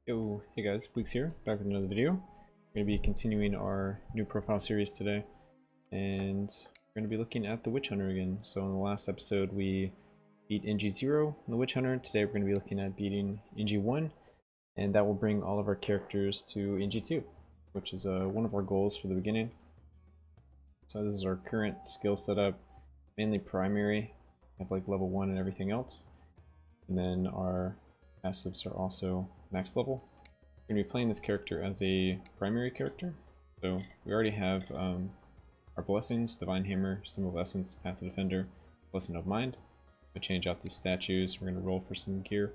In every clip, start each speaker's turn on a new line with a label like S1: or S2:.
S1: Yo, hey guys, Weeks here, back with another video. We're going to be continuing our new profile series today, and we're going to be looking at the Witch Hunter again. So in the last episode we beat NG0 in the Witch Hunter. Today we're going to be looking at beating NG1, and that will bring all of our characters to NG2, which is one of our goals for the beginning. So this is our current skill setup, mainly primary, have like level 1 and everything else, and then our passives are also max level. We're going to be playing this character as a primary character. So we already have our blessings, Divine Hammer, Symbol of Essence, Path of Defender, Blessing of Mind. We'll change out these statues. We're going to roll for some gear.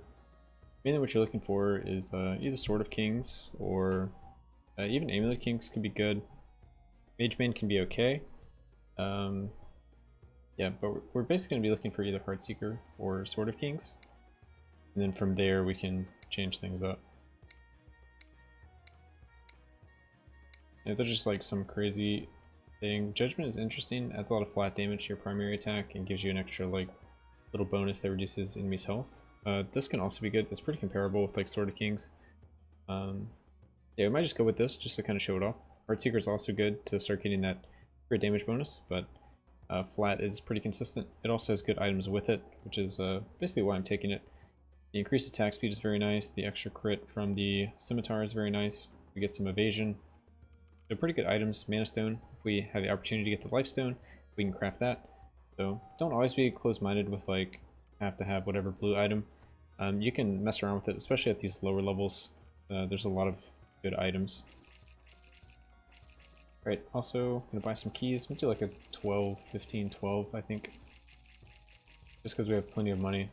S1: Mainly what you're looking for is either Sword of Kings or even Amulet Kings could be good. Mage Bane can be okay. Yeah, but we're basically going to be looking for either Heartseeker or Sword of Kings. And then from there we can change things up. If they're just like some crazy thing, Judgment is interesting, adds a lot of flat damage to your primary attack and gives you an extra like little bonus that reduces enemies' health. This can also be good. It's pretty comparable with like Sword of Kings. Yeah, we might just go with this just to kind of show it off. Heartseeker is also good to start getting that crit damage bonus, but flat is pretty consistent. It also has good items with it, which is basically why I'm taking it. The increased attack speed is very nice. The extra crit from the scimitar is very nice. We get some evasion. So pretty good items. Mana Stone, if we have the opportunity to get the Life Stone, we can craft that. So don't always be closed-minded with like, have to have whatever blue item. You can mess around with it, especially at these lower levels. There's a lot of good items. Alright, also gonna buy some keys. I'm gonna do like a 12, 15, 12, I think. Just because we have plenty of money.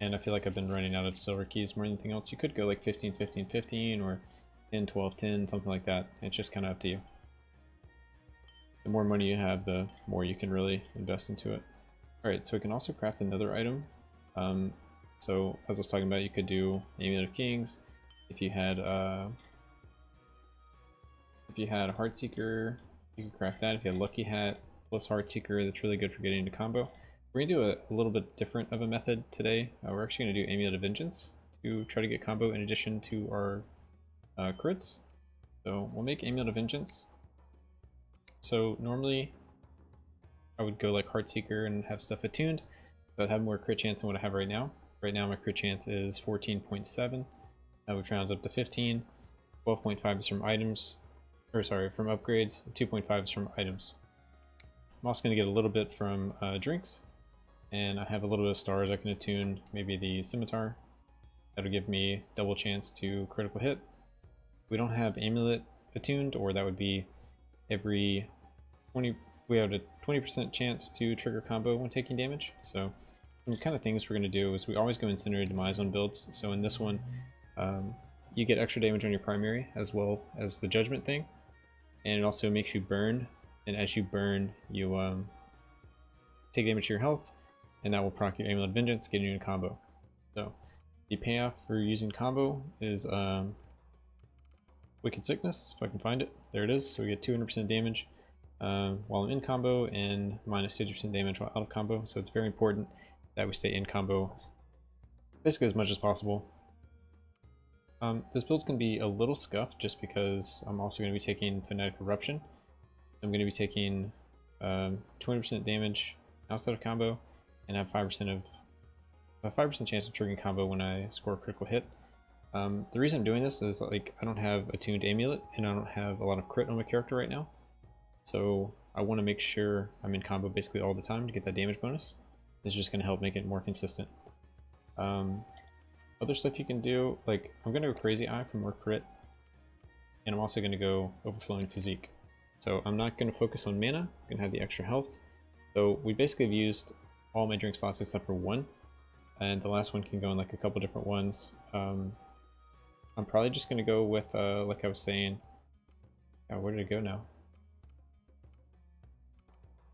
S1: And I feel like I've been running out of silver keys more than anything else. You could go like 15, 15, 15, or 10, 12, 10, something like that. It's just kind of up to you. The more money you have, the more you can really invest into it. Alright, so we can also craft another item. So as I was talking about, you could do Amulet of Kings. If you had Heartseeker, you could craft that. If you had Lucky Hat plus Heartseeker, that's really good for getting into combo. We're going to do a little bit different of a method today. We're actually going to do Amulet of Vengeance to try to get combo in addition to our crits. So we'll make Amulet of Vengeance. So normally I would go like Heartseeker and have stuff attuned, but I'd have more crit chance than what I have right now. Right now my crit chance is 14.7, which rounds up to 15. 12.5 is from items, or sorry, from upgrades. 2.5 is from items. I'm also going to get a little bit from drinks. And I have a little bit of stars I can attune, maybe the scimitar. That'll give me double chance to critical hit. We don't have amulet attuned, or that would be every 20, we have a 20% chance to trigger combo when taking damage. So the kind of things we're going to do is we always go Incendiary Demise on builds. So in this one, you get extra damage on your primary as well as the judgment thing. And it also makes you burn, and as you burn, you take damage to your health, and that will proc your Amulet of Vengeance, getting you in combo. So the payoff for using combo is Wicked Sickness, if I can find it. There it is. So we get 200% damage while I'm in combo, and minus 50% damage while out of combo. So it's very important that we stay in combo basically as much as possible. This build's going to be a little scuffed just because I'm also going to be taking Fanatic Eruption. I'm going to be taking 200% damage outside of combo, and have 5% chance of triggering combo when I score a critical hit. The reason I'm doing this is like I don't have attuned amulet, and I don't have a lot of crit on my character right now. So I want to make sure I'm in combo basically all the time to get that damage bonus. It's just going to help make it more consistent. Other stuff you can do, like I'm going to go Crazy Eye for more crit, and I'm also going to go Overflowing Physique. So I'm not going to focus on mana, I'm going to have the extra health. So we basically have used all my drink slots except for one, and the last one can go in like a couple different ones. I'm probably just going to go with, like I was saying, where did it go now?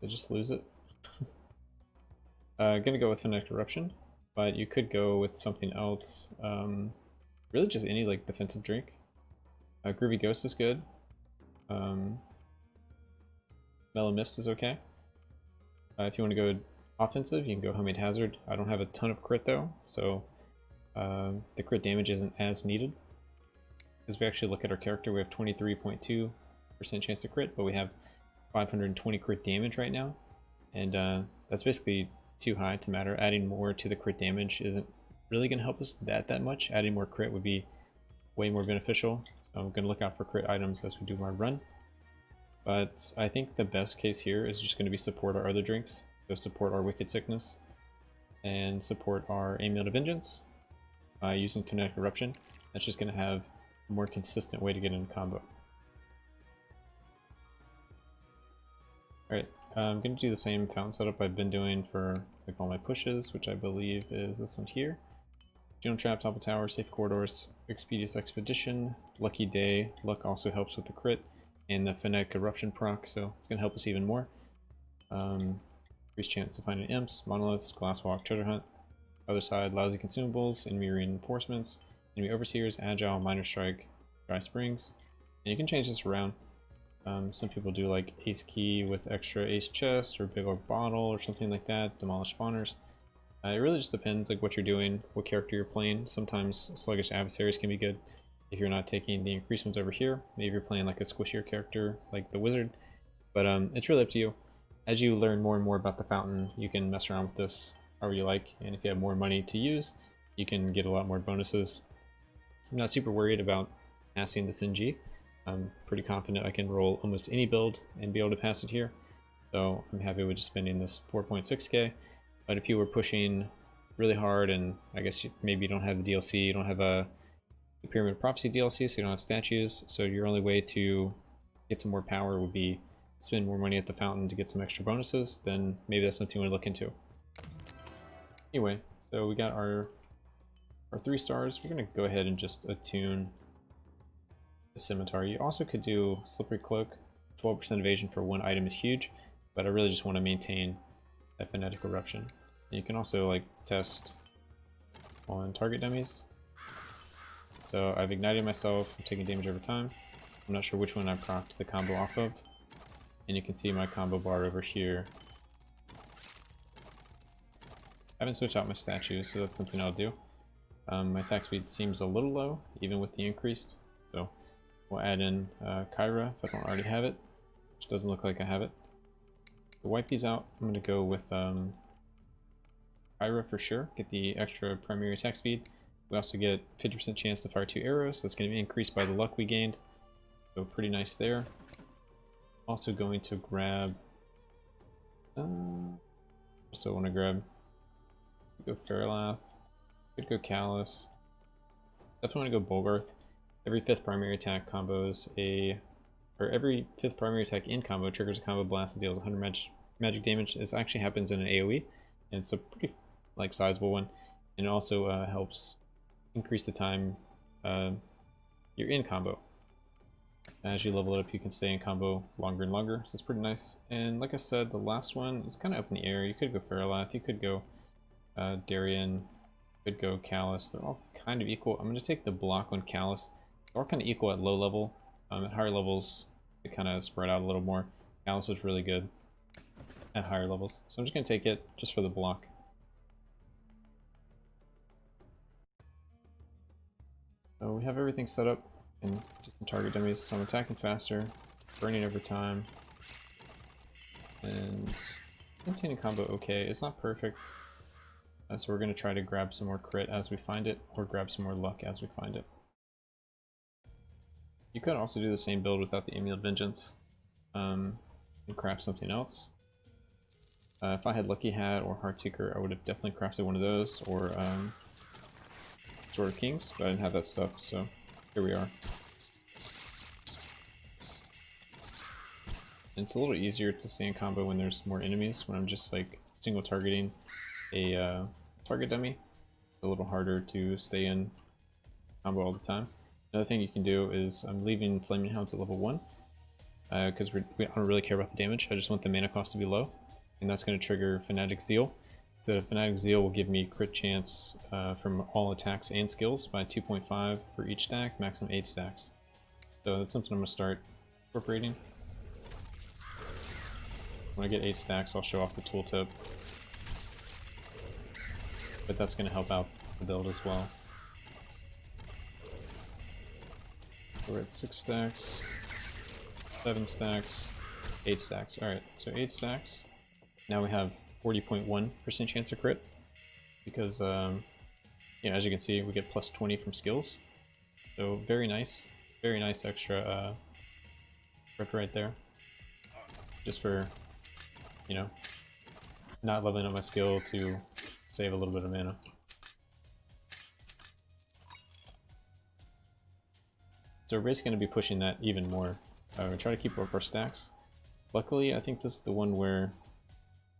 S1: Did I just lose it? Gonna go with Fanatic Eruption, but you could go with something else. Really just any like defensive drink. Groovy Ghost is good. Mellow Mist is okay. If you want to go offensive, you can go Homemade Hazard. I don't have a ton of crit though, so the crit damage isn't as needed. Because we actually look at our character, we have 23.2% chance to crit, but we have 520 crit damage right now. And that's basically too high to matter. Adding more to the crit damage isn't really going to help us that much. Adding more crit would be way more beneficial. So I'm going to look out for crit items as we do my run. But I think the best case here is just going to be support our other drinks. So support our Wicked Sickness and support our Amulet of Vengeance by using Kinetic Eruption. That's just going to have a more consistent way to get into combo. Alright, I'm going to do the same fountain setup I've been doing for like all my pushes, which I believe is this one here. Genome Trap, Top of Tower, Safe Corridors, Expeditious Expedition, Lucky Day. Luck also helps with the crit, and the Phonetic Eruption proc, so it's going to help us even more. Increased chance of finding imps, monoliths, glasswalk, treasure hunt. Other side, lousy consumables, enemy reinforcements, enemy overseers, agile, minor strike, dry springs. And you can change this around. Some people do like ace key with extra ace chest or big old bottle or something like that, demolish spawners. It really just depends like what you're doing, what character you're playing. Sometimes sluggish adversaries can be good if you're not taking the increased ones over here. Maybe you're playing like a squishier character like the wizard. But it's really up to you. As you learn more and more about the fountain, you can mess around with this however you like. And if you have more money to use, you can get a lot more bonuses. I'm not super worried about passing this NG. I'm pretty confident I can roll almost any build and be able to pass it here. So I'm happy with just spending this 4.6k. But if you were pushing really hard and I guess maybe you don't have the DLC, you don't have a Pyramid of Prophecy DLC, so you don't have statues, so your only way to get some more power would be spend more money at the fountain to get some extra bonuses, then maybe that's something you want to look into. Anyway, so we got our 3 stars. We're going to go ahead and just attune the Scimitar. You also could do Slippery Cloak. 12% evasion for one item is huge, but I really just want to maintain that Phonetic Eruption. You can also like test on target dummies. So I've ignited myself, I'm taking damage over time. I'm not sure which one I've procced the combo off of. And you can see my combo bar over here. I haven't switched out my statues, so that's something I'll do. My attack speed seems a little low, even with the increased. So we'll add in Kyra if I don't already have it, which doesn't look like I have it. To wipe these out, I'm going to go with Kyra for sure, get the extra primary attack speed. We also get 50% chance to fire 2 arrows, so that's going to be increased by the luck we gained. So pretty nice there. Also going to grab... also want to grab... Go Fairlath. Could go Callus. Definitely want to go Bolgarth. Every 5th primary attack combos every 5th primary attack in combo triggers a combo blast and deals 100 magic damage. This actually happens in an AoE, and it's a pretty like sizable one. And it also helps increase the time you're in combo. As you level it up, you can stay in combo longer and longer, so it's pretty nice. And like I said, the last one is kind of up in the air. You could go Fairlath, you could go Darien, you could go Callus. They're all kind of equal. I'm going to take the block on Callus. They're all kind of equal at low level. At higher levels, they kind of spread out a little more. Callus is really good at higher levels, so I'm just going to take it just for the block. So we have everything set up and just some target dummies, so I'm attacking faster, burning over time, and maintaining combo okay. It's not perfect, so we're going to try to grab some more crit as we find it, or grab some more luck as we find it. You could also do the same build without the Amulet of Vengeance and craft something else. If I had Lucky Hat or Heartseeker, I would have definitely crafted one of those, or Sword of Kings, but I didn't have that stuff, so here we are. And it's a little easier to stay in combo when there's more enemies. When I'm just like single targeting a target dummy, it's a little harder to stay in combo all the time. Another thing you can do is I'm leaving Flaming Hounds at level 1 because I don't really care about the damage. I just want the mana cost to be low, and that's going to trigger Fanatic Zeal. So Fanatic Zeal will give me crit chance from all attacks and skills by 2.5 for each stack, maximum 8 stacks. So that's something I'm going to start incorporating. When I get 8 stacks, I'll show off the tooltip. But that's going to help out the build as well. We're at 6 stacks, 7 stacks, 8 stacks. Alright, so 8 stacks. Now we have 40.1% chance of crit, because, yeah, as you can see, we get plus 20 from skills. So very nice extra crit right there. Just for, you know, not leveling up my skill to save a little bit of mana. So we're basically going to be pushing that even more. We try to keep up our stacks. Luckily, I think this is the one where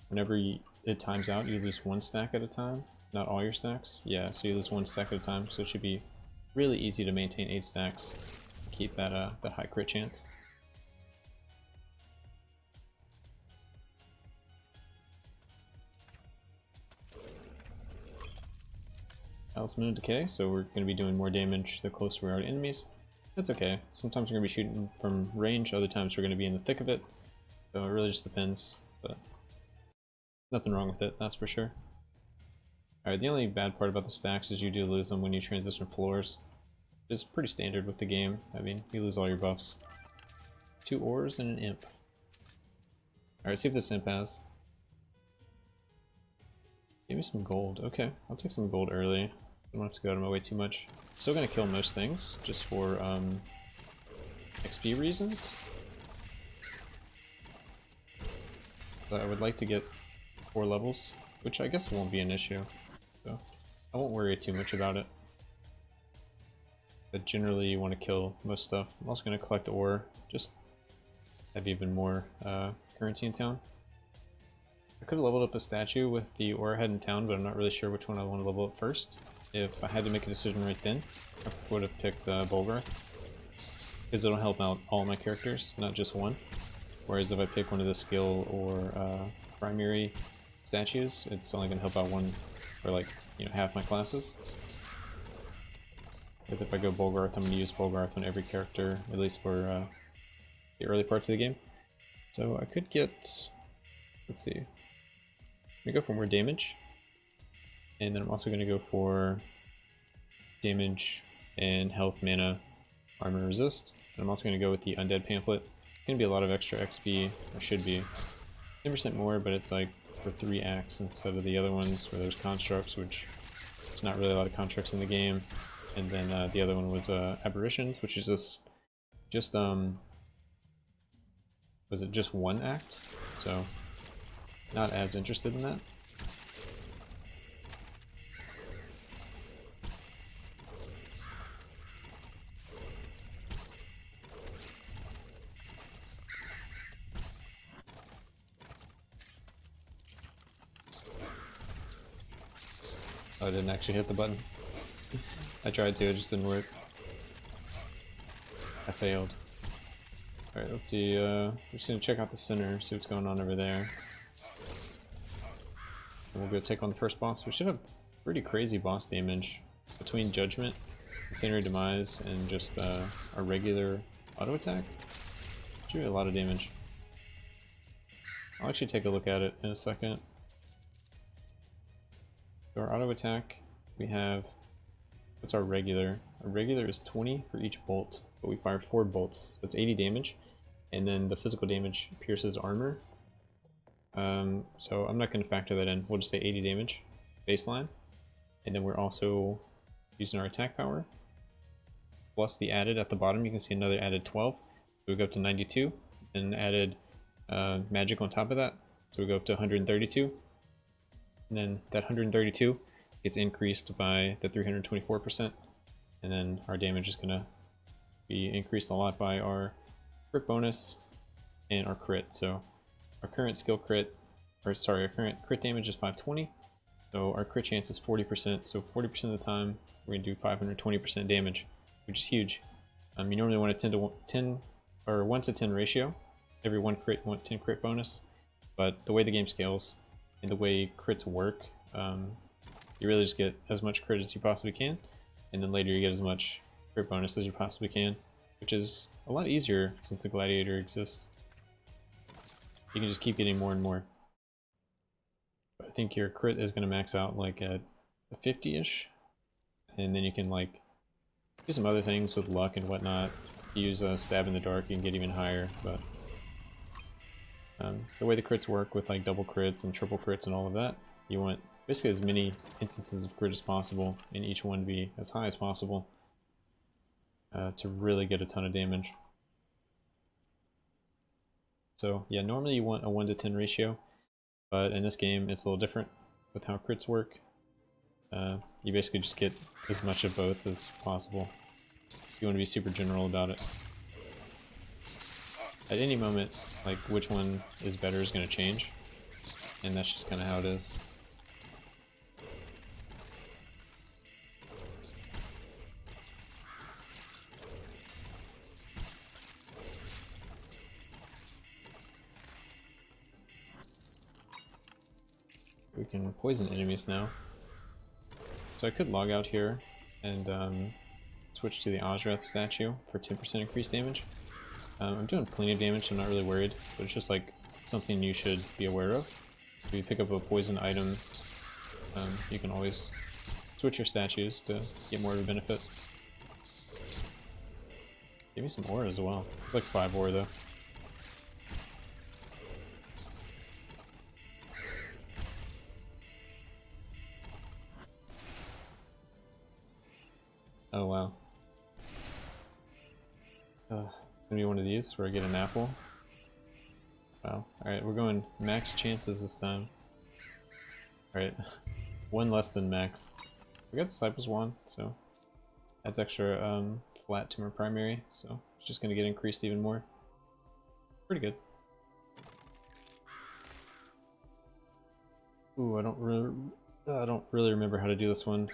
S1: whenever it times out, you lose 1 stack at a time. Not all your stacks. Yeah, so you lose 1 stack at a time, so it should be really easy to maintain 8 stacks. Keep that, that high crit chance. Talisman of Decay, so we're going to be doing more damage the closer we are to enemies. That's okay. Sometimes we're going to be shooting from range, other times we're going to be in the thick of it. So it really just depends, but nothing wrong with it, that's for sure. Alright, the only bad part about the stacks is you do lose them when you transition floors. It's pretty standard with the game. I mean, you lose all your buffs. 2 ores and an imp. Alright, see what this imp has. Give me some gold. Okay, I'll take some gold early. I don't have to go out of my way too much. Still gonna kill most things, just for XP reasons. But I would like to get 4 levels, which I guess won't be an issue. So I won't worry too much about it. But generally you want to kill most stuff. I'm also going to collect ore, just have even more currency in town. I could have leveled up a statue with the ore I had in town, but I'm not really sure which one I want to level up first. If I had to make a decision right then, I would have picked Bulgar, because it'll help out all my characters, not just one. Whereas if I pick one of the skill or primary statues, it's only going to help out one for, like, you know, half my classes. But if I go Bulgarth, I'm going to use Bulgarth on every character, at least for the early parts of the game. So I could get, let's see, I'm going to go for more damage. And then I'm also going to go for damage and health, mana, armor, resist. And I'm also going to go with the Undead Pamphlet. It's going to be a lot of extra XP, or should be. 10% more, but it's like for 3 acts instead of the other ones where there's constructs, which there's not really a lot of constructs in the game. And then the other one was Aberrations, which is just was it just 1 act? So not as interested in that. Oh, I didn't actually hit the button. I tried to, it just didn't work. I failed. Alright, let's see, we're just gonna check out the center, see what's going on over there. And we'll go take on the first boss. We should have pretty crazy boss damage between Judgment, Incendiary Demise, and just our regular auto attack. Should be a lot of damage. I'll actually take a look at it in a second. So our auto attack, we have, what's our regular? Our regular is 20 for each bolt, but we fire 4 bolts, so that's 80 damage. And then the physical damage pierces armor. So I'm not going to factor that in, we'll just say 80 damage baseline. And then we're also using our attack power, plus the added at the bottom, you can see another added 12. So we go up to 92, and added magic on top of that, so we go up to 132. And then that 132 gets increased by the 324%, and then our damage is going to be increased a lot by our crit bonus and our crit. So our current skill crit, or sorry, our current crit damage is 520, so our crit chance is 40%, so 40% of the time we're going to do 520% damage, which is huge. You normally want a 10 or 1 to 10 ratio, every 1 crit, 10 crit bonus, but the way the game scales, and the way crits work, you really just get as much crit as you possibly can, and then later you get as much crit bonus as you possibly can, which is a lot easier since the Gladiator exists. You can just keep getting more and more. But I think your crit is going to max out like at 50-ish, and then you can like do some other things with luck and whatnot. you use a stab in the dark, you can get even higher, but the way the crits work with like double crits and triple crits and all of that, you want basically as many instances of crit as possible, and each one be as high as possible to really get a ton of damage. So yeah, normally you want a 1 to 10 ratio, but in this game it's a little different with how crits work. You basically just get as much of both as possible. You want to be super general about it. At any moment, like which one is better is going to change, and that's just kind of how it is. We can poison enemies now. So I could log out here and switch to the Ozrath statue for 10% increased damage. I'm doing plenty of damage, so I'm not really worried, but it's just like something you should be aware of. If you pick up a poison item, you can always switch your statues to get more of a benefit. Give me some ore as well. It's like 5 ore though. Oh wow. Gonna be one of these where I get an apple. Wow. Alright, we're going max chances this time. Alright. One less than max. We got the Disciples wand, so adds extra flat to my primary, so it's just gonna get increased even more. Pretty good. Ooh, I don't really remember how to do this one.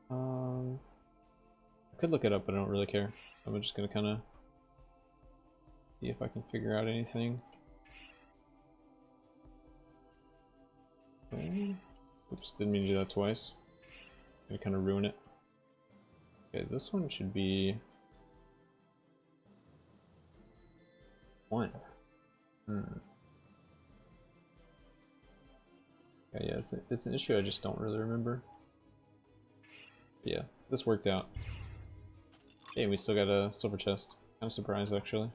S1: I could look it up, but I don't really care. So I'm just gonna kind of see if I can figure out anything. Okay. Oops, didn't mean to do that twice. Gonna kind of ruin it. Okay, this one should be 1. Yeah, it's an issue I just don't really remember. But yeah, this worked out. Hey, we still got a silver chest. Kind of surprised, actually.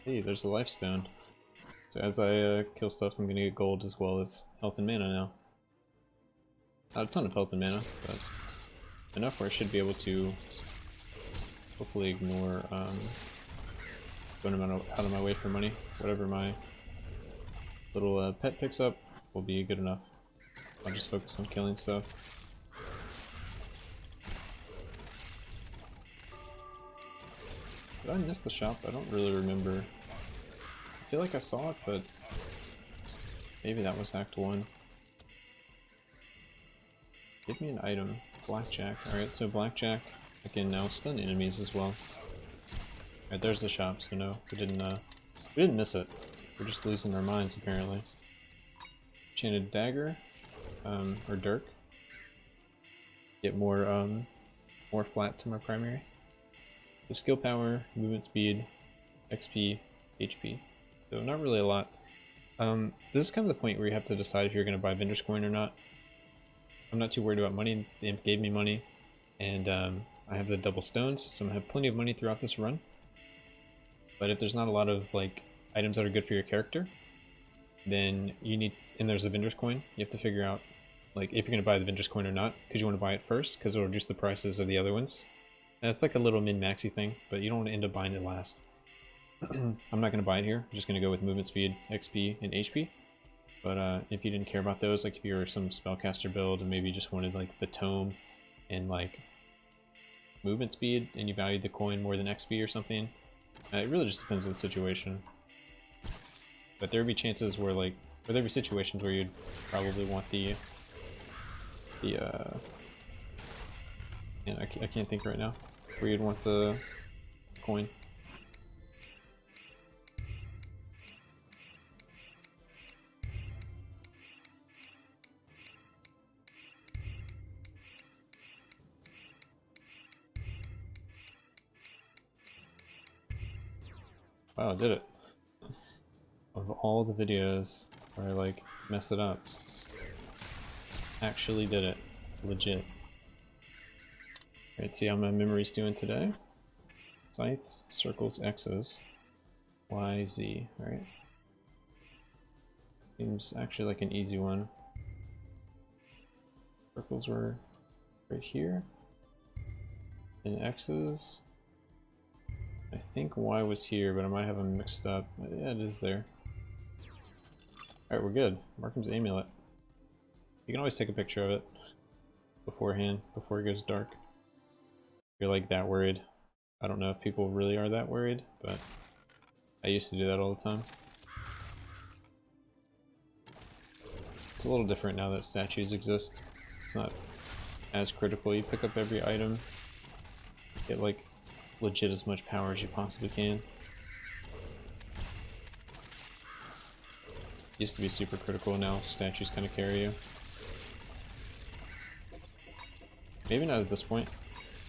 S1: Hey, there's a life stone. So as I kill stuff, I'm gonna get gold as well as health and mana now. Not a ton of health and mana, but enough where I should be able to hopefully ignore going out of my way for money. Whatever my little pet picks up will be good enough. I'll just focus on killing stuff. Did I miss the shop? I don't really remember. I feel like I saw it, but maybe that was Act 1. Give me an item. Blackjack. Alright, so Blackjack, I can now stun enemies as well. Alright, there's the shop, so no, we didn't miss it. We're just losing our minds, apparently. Enchanted Dagger, or Dirk. Get more flat to my primary. So skill power, movement speed, XP, HP. So not really a lot. This is kind of the point where you have to decide if you're going to buy Vendor's Coin or not. I'm not too worried about money. The imp gave me money, and I have the double stones, so I'm going to have plenty of money throughout this run. But if there's not a lot of like items that are good for your character, then you need, and there's a Vendor's Coin, you have to figure out like if you're going to buy the Vendor's Coin or not, because you want to buy it first, because it'll reduce the prices of the other ones. And it's like a little min-maxy thing, but you don't want to end up buying it last. I'm not going to buy it here. I'm just going to go with movement speed, XP, and HP. But if you didn't care about those, like if you were some spellcaster build and maybe just wanted like the tome and like movement speed and you valued the coin more than XP or something, it really just depends on the situation. But there would be chances where like, or there'd be situations where you'd probably want the I can't think right now, where you'd want the coin. Wow, I did it. of all the videos where I like mess it up. Actually did it. Legit. Alright, see how my memory's doing today. Sights, circles, X's, Y, Z. Alright. Seems actually like an easy one. Circles were right here. And X's. I think Y was here, but I might have them mixed up. Yeah, it is there. Alright, we're good. Markham's amulet. You can always take a picture of it beforehand, before it goes dark. If you're like that worried. I don't know if people really are that worried, but I used to do that all the time. It's a little different now that statues exist. It's not as critical. You pick up every item, get like legit as much power as you possibly can. Used to be super critical, now statues kind of carry you. Maybe not at this point,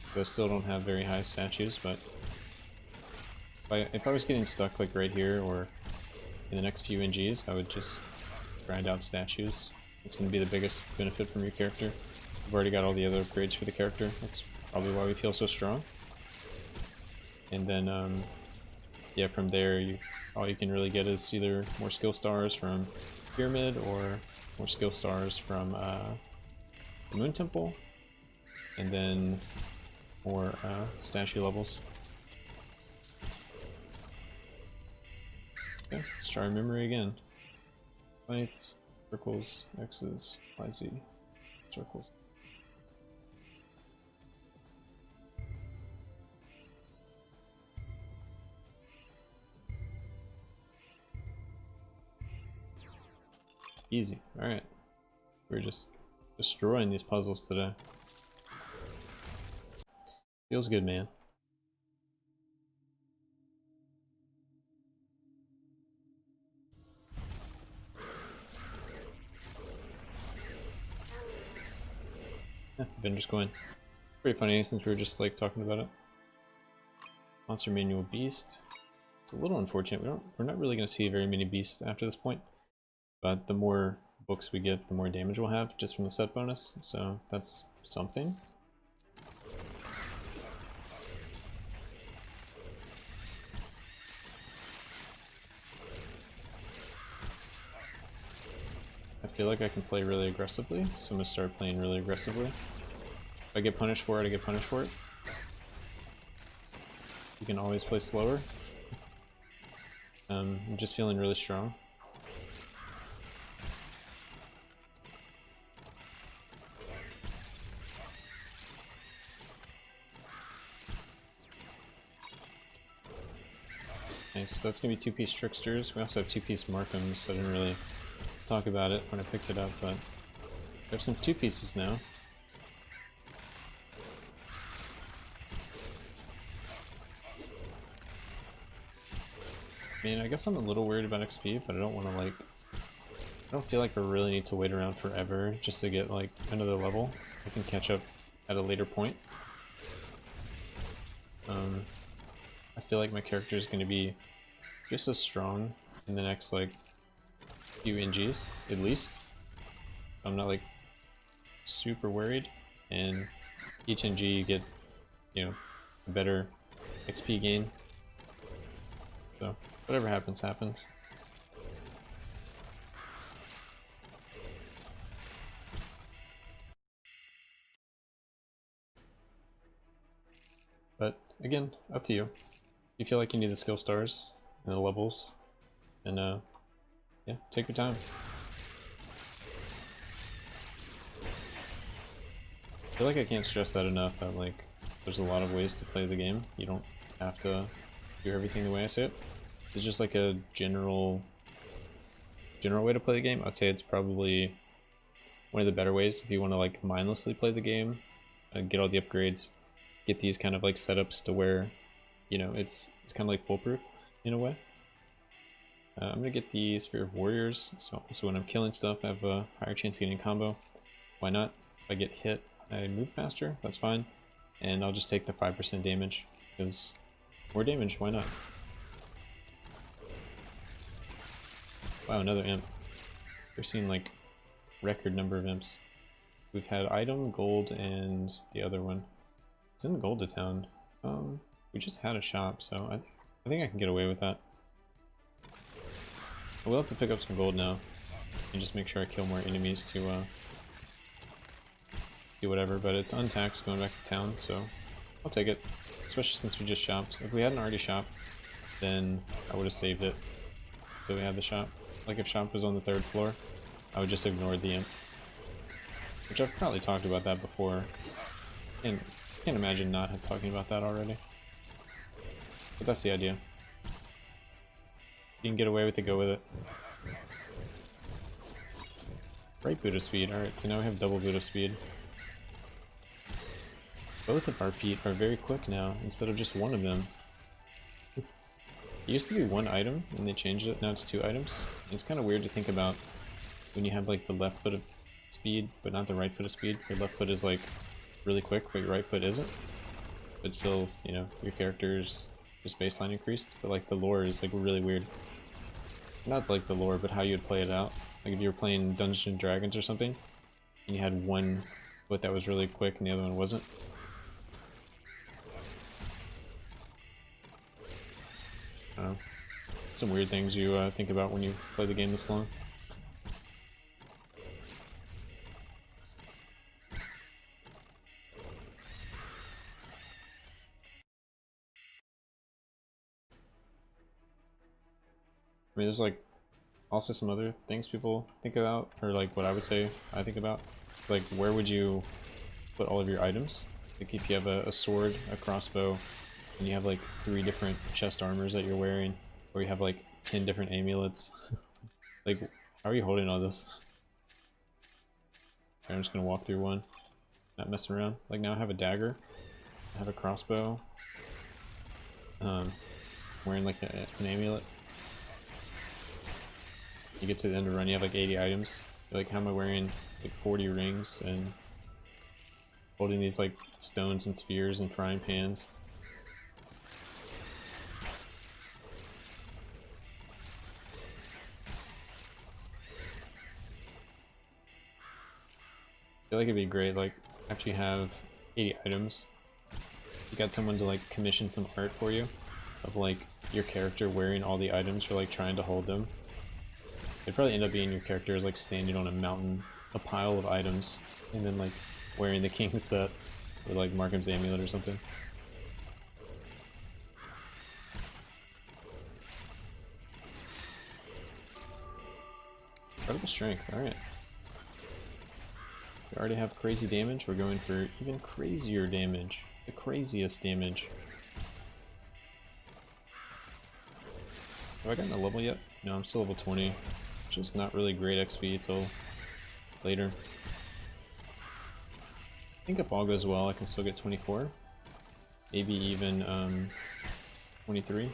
S1: because I still don't have very high statues, but if I was getting stuck like right here or in the next few NGs, I would just grind out statues. It's going to be the biggest benefit from your character. We've already got all the other upgrades for the character. That's probably why we feel so strong. And then, yeah, from there, all you can really get is either more skill stars from Pyramid or more skill stars from the Moon Temple, and then more statue levels. Okay, let's try our memory again. Lights, circles, X's, Y, Z, circles. Easy. Alright. We're just destroying these puzzles today. Feels good, man. Yeah, Avengers coin. Pretty funny since we were just like talking about it. Monster Manual Beast. It's a little unfortunate. We're not really gonna see very many beasts after this point. But the more books we get, the more damage we'll have just from the set bonus. So that's something. I feel like I can play really aggressively, so I'm gonna start playing really aggressively. If I get punished for it, I get punished for it. You can always play slower. I'm just feeling really strong. Nice, so that's gonna be two-piece Tricksters. We also have two-piece Markhams, so I didn't really talk about it when I picked it up, but there's some two pieces now. I mean, I guess I'm a little worried about XP, but I don't want to like... I don't feel like I really need to wait around forever just to get like another level. I can catch up at a later point. I feel like my character is going to be just as strong in the next like few NGs, at least. I'm not like super worried, and each NG you get, you know, a better XP gain. So whatever happens, happens. But again, up to you. You feel like you need the skill stars and the levels, and yeah, take your time. I feel like I can't stress that enough, that like there's a lot of ways to play the game. You don't have to do everything the way I say it. It's just like a general way to play the game. I'd say it's probably one of the better ways if you want to like mindlessly play the game, get all the upgrades, get these kind of like setups to where, you know, it's kind of like foolproof in a way. I'm gonna get the Sphere of Warriors, so when I'm killing stuff, I have a higher chance of getting a combo. Why not? If I get hit, I move faster, that's fine. And I'll just take the 5% damage, because more damage, why not? Wow, another imp. We're seeing like record number of imps. We've had item, gold, and the other one. It's in Golda Town. We just had a shop, so I think I can get away with that. I will have to pick up some gold now and just make sure I kill more enemies to do whatever, but it's untaxed going back to town, so I'll take it, especially since we just shopped. If we hadn't already shopped, then I would have saved it until we had the shop. Like if shop was on the 3rd floor, I would just ignore the imp. Which I've probably talked about that before, and can't imagine not talking about that already. But that's the idea. You can get away with it, go with it. Right boot of speed, alright, so now we have double boot of speed. Both of our feet are very quick now, instead of just one of them. It used to be one item, and they changed it, now it's 2 items. It's kind of weird to think about when you have like the left foot of speed, but not the right foot of speed. Your left foot is like really quick, but your right foot isn't. But still, you know, your character's just baseline increased, but like the lore is like really weird. Not like the lore, but how you'd play it out. Like if you were playing Dungeons and Dragons or something, and you had one foot that was really quick and the other one wasn't. I don't know. Some weird things you think about when you play the game this long. I mean, there's like also some other things people think about, or like what I would say I think about. Like, where would you put all of your items? Like, if you have a sword, a crossbow, and you have like 3 different chest armors that you're wearing, or you have like 10 different amulets. Like, how are you holding all this? I'm just gonna walk through one, not messing around. Like, now I have a dagger, I have a crossbow, wearing like an amulet. You get to the end of the run, you have like 80 items. You're like, how am I wearing like 40 rings and holding these like stones and spheres and frying pans? I feel like it'd be great, like, after you have 80 items, you got someone to like commission some art for you of like your character wearing all the items or like trying to hold them. It'd probably end up being your character is like standing on a mountain, a pile of items, and then like wearing the king set or like Markham's amulet or something. Incredible strength, alright. We already have crazy damage, we're going for even crazier damage. The craziest damage. Have I gotten a level yet? No, I'm still level 20. Just not really great XP till later. I think if all goes well, I can still get 24. Maybe even 23.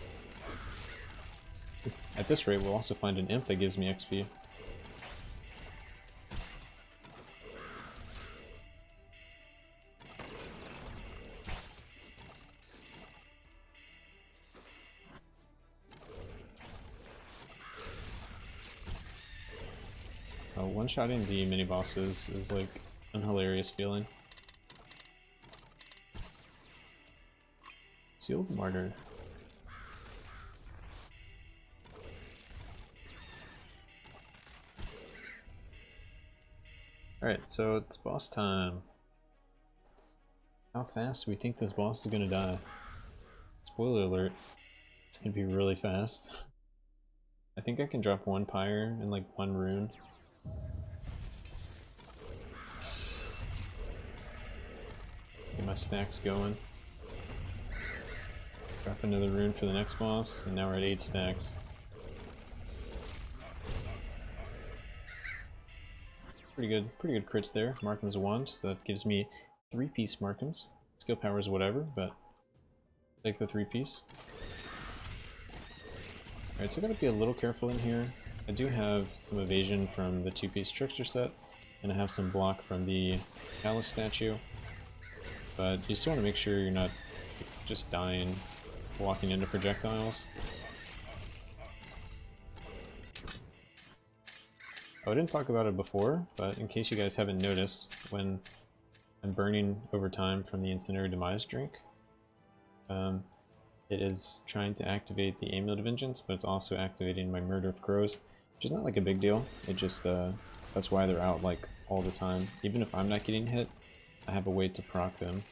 S1: At this rate, we'll also find an imp that gives me XP. One-shotting the mini-bosses is like an hilarious feeling. Sealed Martyr. Alright, so it's boss time. How fast do we think this boss is gonna die? Spoiler alert, it's gonna be really fast. I think I can drop 1 pyre and like 1 rune. Get my stacks going. Drop another rune for the next boss, and now we're at 8 stacks. Pretty good crits there. Markham's wand, so that gives me 3-piece Markhams. Skill powers whatever, but take the 3-piece. Alright, so I gotta be a little careful in here. I do have some evasion from the 2-piece Trickster set, and I have some block from the Alice statue. But you still want to make sure you're not just dying walking into projectiles. Oh, I didn't talk about it before, but in case you guys haven't noticed, when I'm burning over time from the Incendiary Demise drink, it is trying to activate the Amulet of Vengeance, but it's also activating my Murder of Crows, which is not like a big deal. It just, that's why they're out like all the time. Even if I'm not getting hit, I have a way to proc them,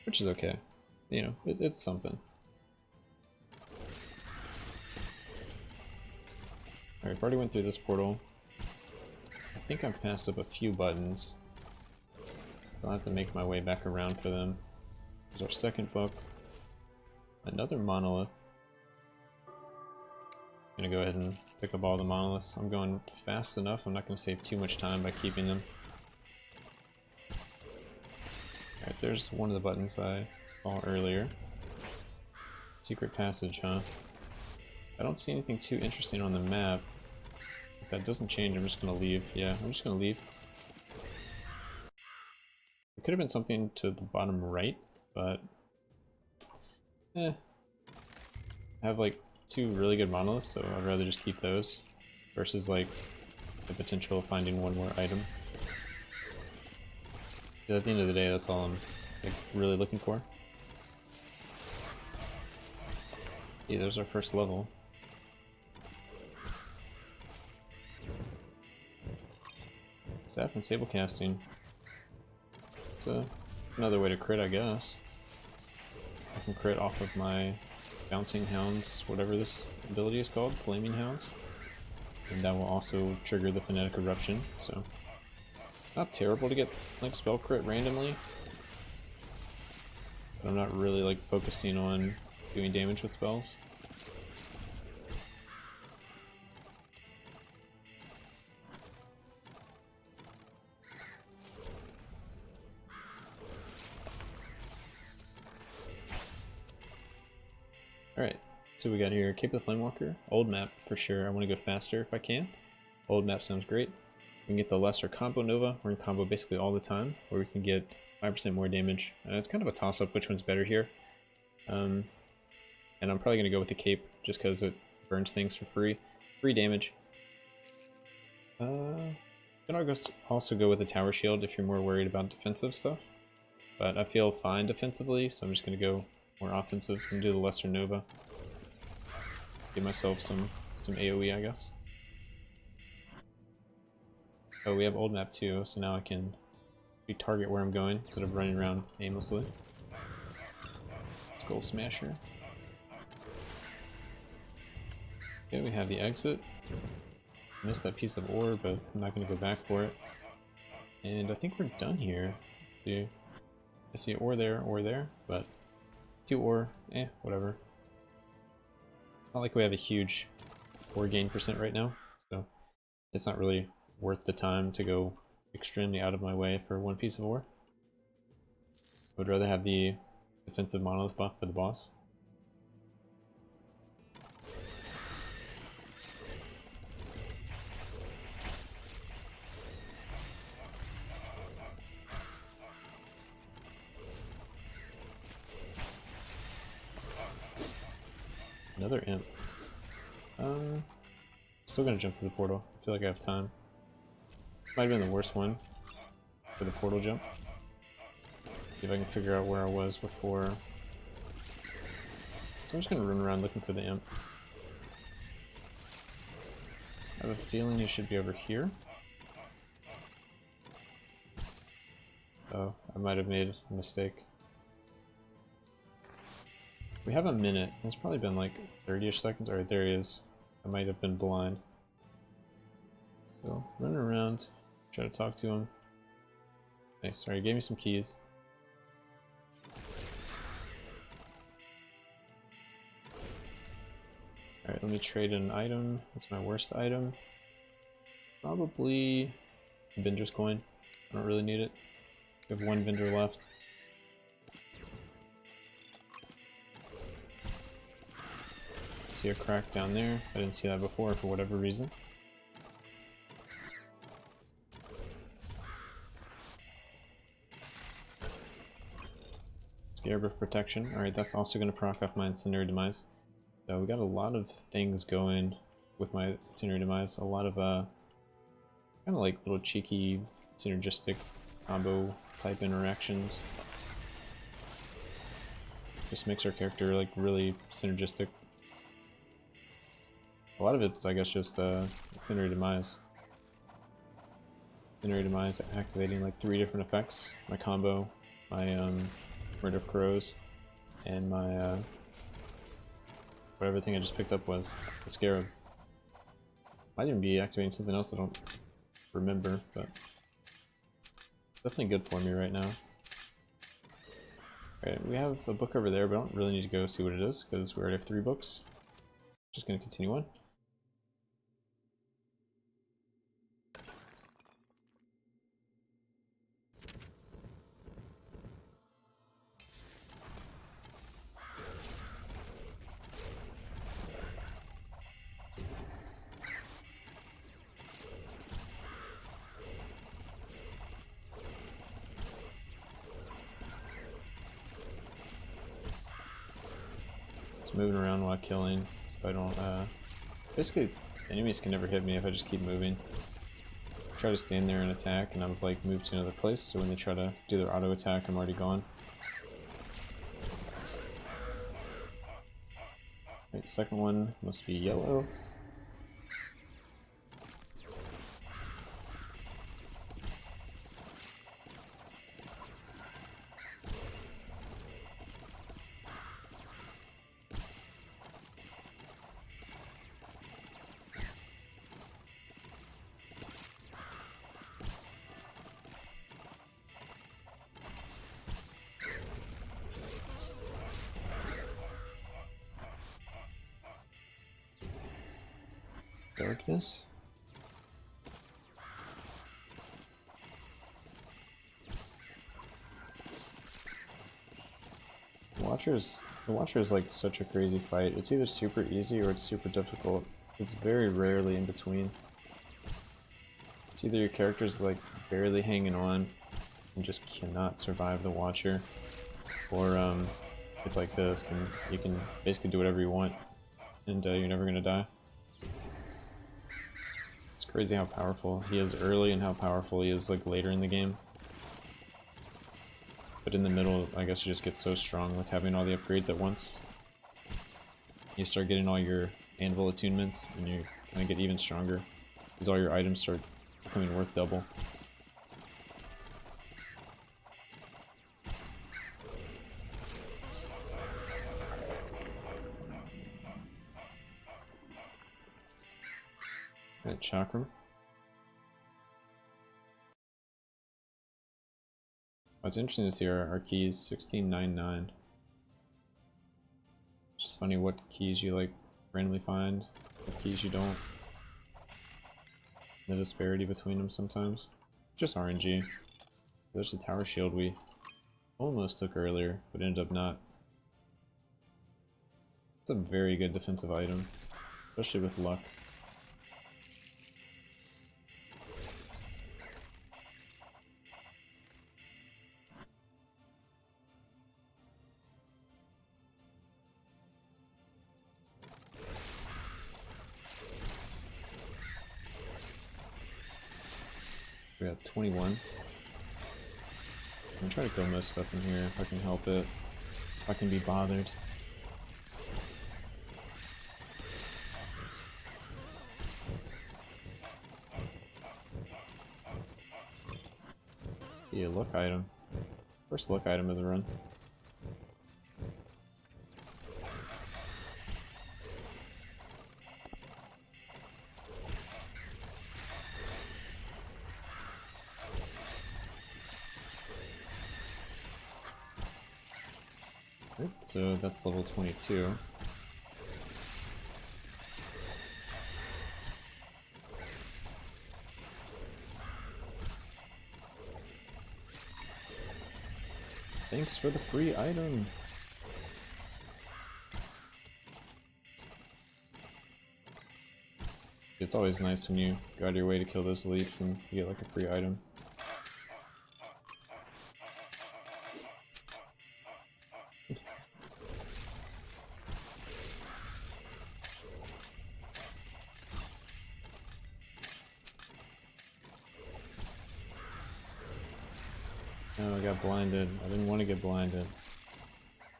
S1: which is okay. You know, it's something. Alright, I've already went through this portal. I think I've passed up a few buttons. So I'll have to make my way back around for them. There's our second book. Another monolith. I'm gonna go ahead and pick up all the monoliths. I'm going fast enough, I'm not gonna save too much time by keeping them. Alright, there's one of the buttons I saw earlier. Secret passage, huh? I don't see anything too interesting on the map. If that doesn't change, I'm just gonna leave. Yeah, I'm just gonna leave. It could have been something to the bottom right, but I have like 2 really good monoliths, so I'd rather just keep those versus like the potential of finding one more item. At the end of the day, that's all I'm like really looking for. Yeah, there's our first level. Staff and Sable Casting. It's another way to crit, I guess. I can crit off of my Bouncing Hounds, whatever this ability is called, Flaming Hounds. And that will also trigger the Phonetic Eruption, so not terrible to get like spell crit randomly. But I'm not really like focusing on doing damage with spells. Alright, so we got here Cape of the Flamewalker, old map for sure. I want to go faster if I can. Old map sounds great. We can get the lesser combo Nova. We're in combo basically all the time, where we can get 5% more damage. It's kind of a toss-up which one's better here. And I'm probably going to go with the cape just because it burns things for free. Free damage. You can also go with the tower shield if you're more worried about defensive stuff. But I feel fine defensively, so I'm just going to go more offensive and do the lesser Nova. Give myself some AoE, I guess. Oh, we have old map too, so now I can target where I'm going instead of running around aimlessly. Skull Smasher. Okay, we have the exit. Missed that piece of ore, but I'm not going to go back for it. And I think we're done here. I see ore there, but 2 ore, whatever. Not like we have a huge ore gain percent right now, so it's not really worth the time to go extremely out of my way for 1 piece of ore. I would rather have the defensive monolith buff for the boss. Another imp. Still gonna jump to the portal. I feel like I have time. Might have been the worst one for the portal jump. See if I can figure out where I was before. So I'm just gonna run around looking for the imp. I have a feeling he should be over here. Oh, I might have made a mistake. We have a minute. It's probably been like 30-ish seconds. Alright, there he is. I might have been blind. So, running around, try to talk to him. Nice, alright, gave me some keys. Alright, let me trade an item. What's my worst item? Probably Venger's Coin. I don't really need it. We have 1 vendor left. See a crack down there. I didn't see that before for whatever reason. Scarab of Protection. Alright, that's also going to proc off my Incendiary Demise. So we got a lot of things going with my Incendiary Demise. A lot of Kind of like little cheeky, synergistic combo type interactions. Just makes our character like really synergistic. A lot of it's, I guess, just Incendiary Demise. Incendiary Demise activating like 3 different effects. My combo, my Murder of Crows, and my whatever thing I just picked up was the Scarab. Might even be activating something else I don't remember, but definitely good for me right now. Alright, we have a book over there, but I don't really need to go see what it is, because we already have 3 books. Just gonna continue on. Moving around while killing, so I don't, basically, enemies can never hit me if I just keep moving. I try to stand there and attack, and I'm like, move to another place, so when they try to do their auto attack, I'm already gone. Right, second one must be yellow. Darkness. The Watcher is like such a crazy fight. It's either super easy or it's super difficult. It's very rarely in between. It's either your character's like barely hanging on and just cannot survive the Watcher, or it's like this and you can basically do whatever you want and you're never gonna die. It's crazy how powerful he is early and how powerful he is like later in the game. But in the middle, I guess you just get so strong with having all the upgrades at once. You start getting all your anvil attunements and you kind of get even stronger because all your items start becoming worth double. Alright, chakram. What's interesting to see our keys, 1699. It's just funny what keys you like randomly find, what keys you don't. The disparity between them sometimes. Just RNG. There's the tower shield we almost took earlier, but ended up not. It's a very good defensive item, especially with luck. We got 21. I'm gonna try to kill most stuff in here if I can help it. If I can be bothered. Yeah, luck item. First luck item of the run. Right, so that's level 22. Thanks for the free item! It's always nice when you go out of your way to kill those elites and you get like a free item. No, I got blinded. I didn't want to get blinded.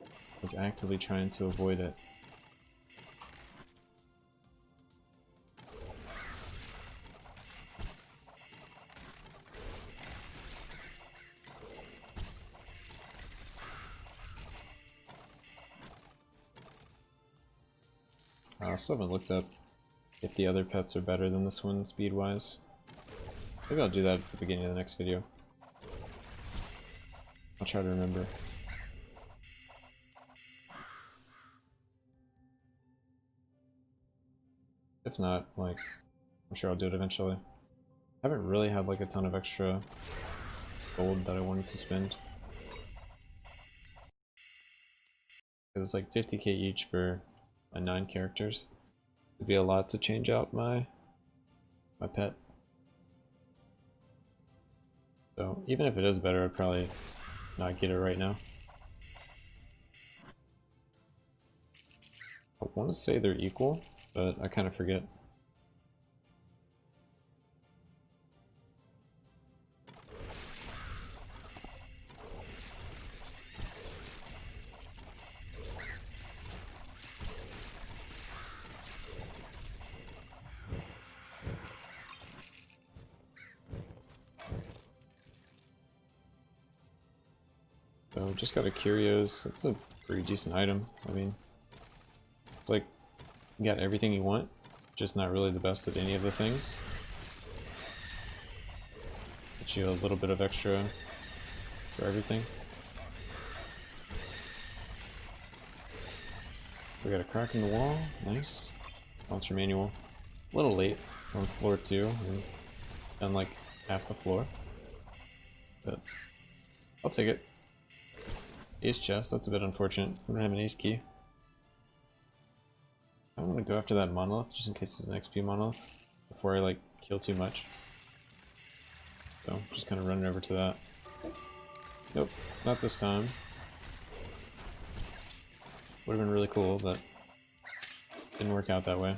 S1: I was actively trying to avoid it. I still haven't looked up if the other pets are better than this one speed-wise. Maybe I'll do that at the beginning of the next video. I'll try to remember. If not, like, I'm sure I'll do it eventually. I haven't really had like a ton of extra gold that I wanted to spend. Because it's like 50k each for my 9 characters. It'd be a lot to change out my pet. So even if it is better, I'd probably not get it right now. I want to say they're equal, but I kind of forget. So just got a Curios. That's a pretty decent item. I mean, it's like you got everything you want, just not really the best at any of the things. Get you a little bit of extra for everything. We got a crack in the wall. Nice. Launcher manual. A little late on floor 2. And done like half the floor. But I'll take it. Ace chest, that's a bit unfortunate. I don't have an ace key. I want to go after that monolith just in case it's an XP monolith before I like kill too much. So just kind of running over to that. Nope, not this time. Would have been really cool, but didn't work out that way.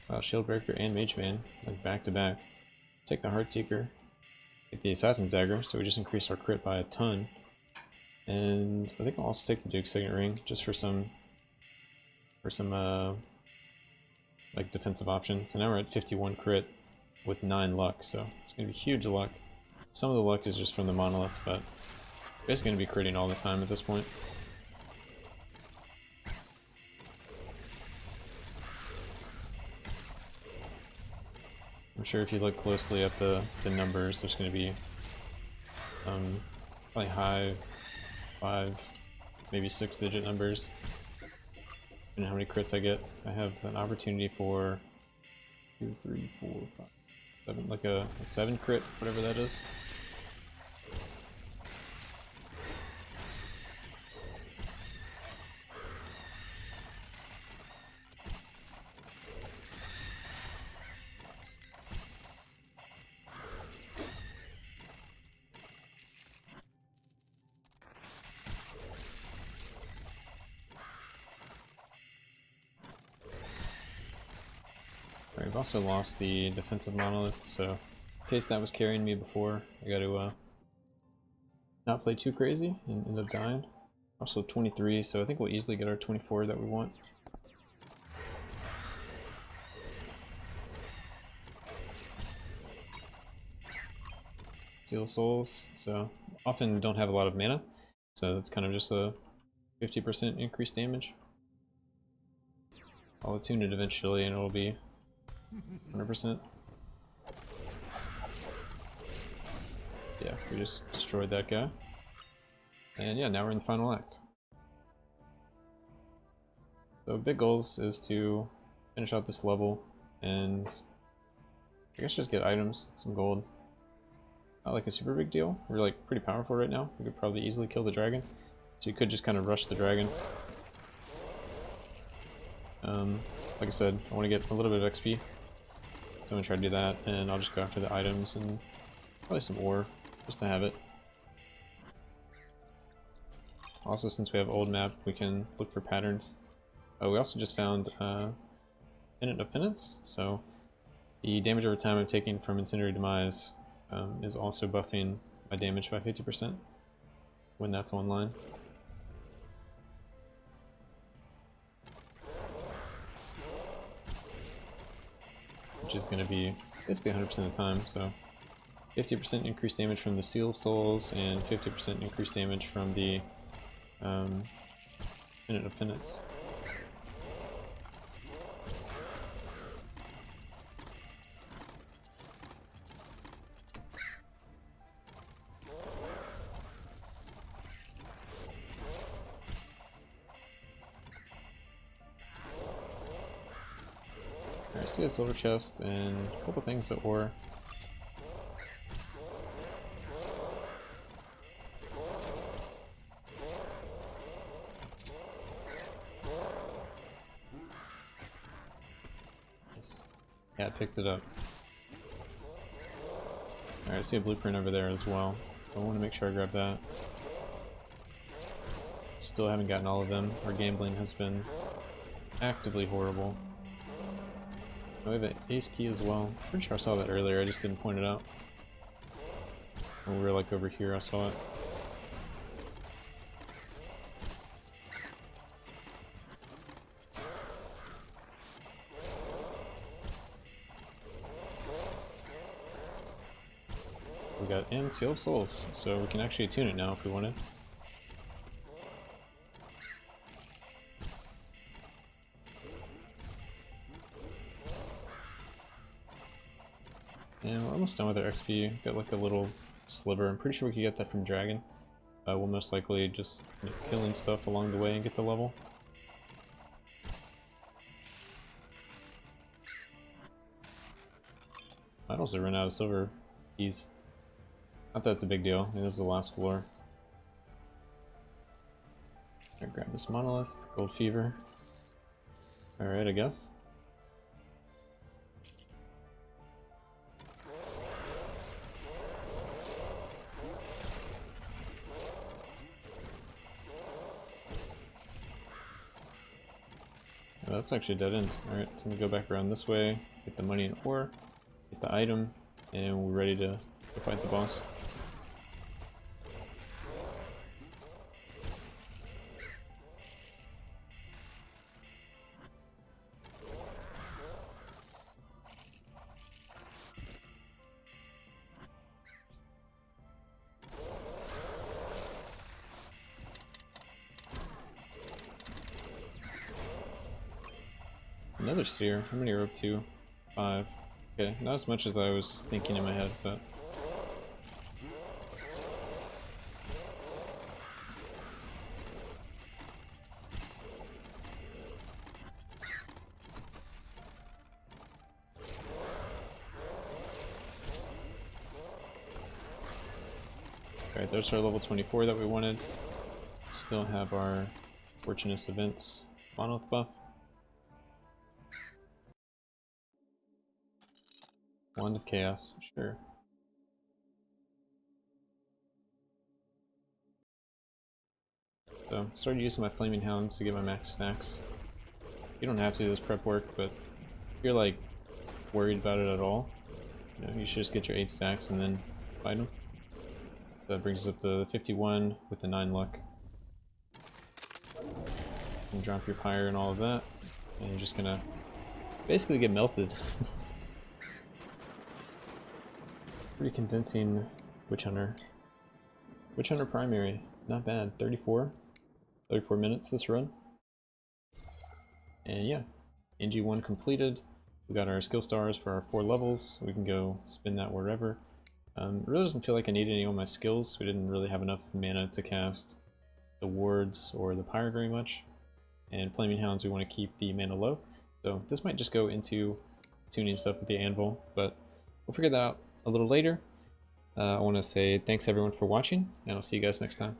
S1: Wow, Shieldbreaker and Mageman, like back to back. Take the Heartseeker, take the Assassin's Dagger, so we just increased our crit by a ton. And I think I'll also take the Duke's Signet Ring, just for some like defensive options. So now we're at 51 crit with 9 luck, so it's gonna be huge luck. Some of the luck is just from the monolith, but basically gonna be critting all the time at this point. I'm sure if you look closely at the numbers, there's going to be probably high 5, maybe 6-digit numbers. And how many crits I get. I have an opportunity for 2, 3, 4, 5, 7, like a 7 crit, whatever that is. I've also lost the defensive monolith, so in case that was carrying me before, I gotta not play too crazy and end up dying. Also 23, so I think we'll easily get our 24 that we want. Seal Souls, so often don't have a lot of mana, so that's kind of just a 50% increased damage. I'll attune it eventually and it'll be 100%. Yeah, we just destroyed that guy. And yeah, now we're in the final act. So big goals is to finish out this level and I guess just get items, some gold. Not like a super big deal. We're like pretty powerful right now. We could probably easily kill the dragon. So you could just kind of rush the dragon. Like I said, I want to get a little bit of XP. So I'm going to try to do that, and I'll just go after the items and probably some ore, just to have it. Also, since we have old map, we can look for patterns. Oh, we also just found Minute of Penance, so the damage over time I'm taking from Incendiary Demise is also buffing my damage by 50% when that's online. Which is going to be basically 100% of the time, so 50% increased damage from the Seal of Souls and 50% increased damage from the Minute of Penance. Alright, see a silver chest and a couple things that ore. Nice. Yeah, I picked it up. Alright, I see a blueprint over there as well, so I want to make sure I grab that. Still haven't gotten all of them. Our gambling has been actively horrible. We have an ace key as well. Pretty sure I saw that earlier, I just didn't point it out. When we were like over here, I saw it. We got and Seal of Souls, so we can actually tune it now if we wanted. And we're almost done with our XP. Got like a little sliver. I'm pretty sure we could get that from Dragon. We'll most likely just killing stuff along the way and get the level. I'd also run out of silver keys. Not that it's a big deal. I mean, this is the last floor. Gonna grab this monolith, gold fever. Alright, I guess. Oh, that's actually a dead end. Alright, so we go back around this way, get the money and ore, get the item, and we're ready to fight the boss. Another sphere. How many are up to? 5. Okay, not as much as I was thinking in my head, but... Alright, there's our level 24 that we wanted. Still have our Fortunate Events monolith buff. Wand of Chaos, sure. So, started using my Flaming Hounds to get my max stacks. You don't have to do this prep work, but if you're like worried about it at all, you know, you should just get your 8 stacks and then fight them. That brings us up to 51 with the 9 luck. And drop your pyre and all of that, and you're just gonna basically get melted. Pretty convincing Witch Hunter. Witch Hunter primary, not bad. 34 minutes this run. And yeah, NG+1 completed. We got our skill stars for our 4 levels. We can go spin that wherever. It really doesn't feel like I need any of my skills. We didn't really have enough mana to cast the wards or the pyre very much. And Flaming Hounds, we want to keep the mana low. So this might just go into tuning stuff with the anvil, but we'll figure that out a little later. I want to say thanks everyone for watching, and I'll see you guys next time.